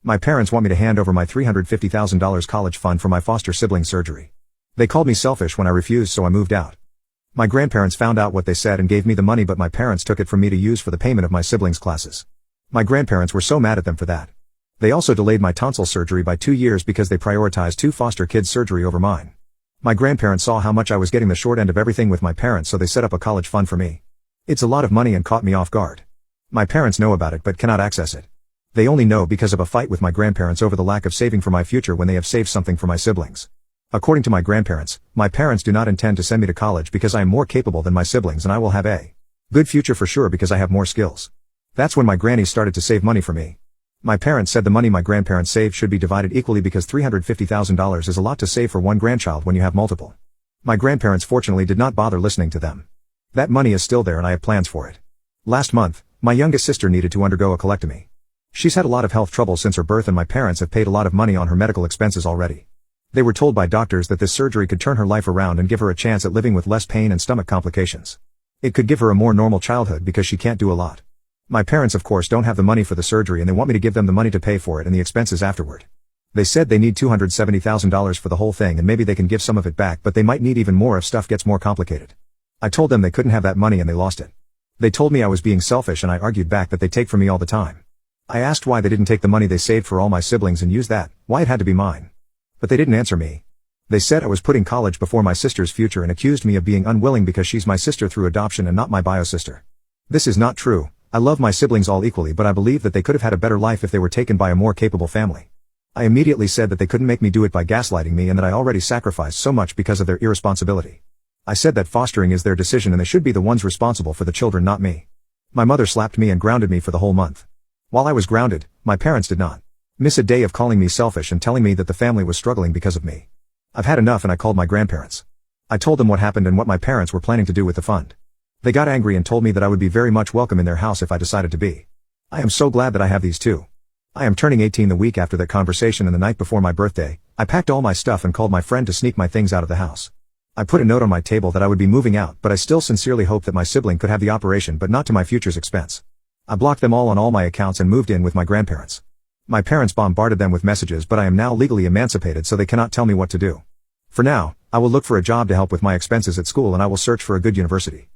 My parents want me to hand over my $350,000 college fund for my foster sibling surgery. They called me selfish when I refused, so I moved out. My grandparents found out what they said and gave me the money, but my parents took it from me to use for the payment of my siblings' classes. My grandparents were so mad at them for that. They also delayed my tonsil surgery by 2 years because they prioritized 2 foster kids' surgery over mine. My grandparents saw how much I was getting the short end of everything with my parents, so they set up a college fund for me. It's a lot of money and caught me off guard. My parents know about it but cannot access it. They only know because of a fight with my grandparents over the lack of saving for my future when they have saved something for my siblings. According to my parents do not intend to send me to college because I am more capable than my siblings and I will have a good future for sure because I have more skills. That's when my granny started to save money for me. My parents said the money my grandparents saved should be divided equally because $350,000 is a lot to save for one grandchild when you have multiple. My grandparents fortunately did not bother listening to them. That money is still there and I have plans for it. Last month, my youngest sister needed to undergo a colectomy. She's had a lot of health trouble since her birth and my parents have paid a lot of money on her medical expenses already. They were told by doctors that this surgery could turn her life around and give her a chance at living with less pain and stomach complications. It could give her a more normal childhood because she can't do a lot. My parents of course don't have the money for the surgery and they want me to give them the money to pay for it and the expenses afterward. They said they need $270,000 for the whole thing and maybe they can give some of it back, but they might need even more if stuff gets more complicated. I told them they couldn't have that money and they lost it. They told me I was being selfish and I argued back that they take from me all the time. I asked why they didn't take the money they saved for all my siblings and use that, why it had to be mine. But they didn't answer me. They said I was putting college before my sister's future and accused me of being unwilling because she's my sister through adoption and not my bio sister. This is not true. I love my siblings all equally, but I believe that they could have had a better life if they were taken by a more capable family. I immediately said that they couldn't make me do it by gaslighting me and that I already sacrificed so much because of their irresponsibility. I said that fostering is their decision and they should be the ones responsible for the children, not me. My mother slapped me and grounded me for the whole month. While I was grounded, my parents did not miss a day of calling me selfish and telling me that the family was struggling because of me. I've had enough and I called my grandparents. I told them what happened and what my parents were planning to do with the fund. They got angry and told me that I would be very much welcome in their house if I decided to be. I am so glad that I have these two. I am turning 18 the week after that conversation and the night before my birthday, I packed all my stuff and called my friend to sneak my things out of the house. I put a note on my table that I would be moving out, but I still sincerely hope that my sibling could have the operation but not to my future's expense. I blocked them all on all my accounts and moved in with my grandparents. My parents bombarded them with messages, but I am now legally emancipated so they cannot tell me what to do. For now, I will look for a job to help with my expenses at school and I will search for a good university.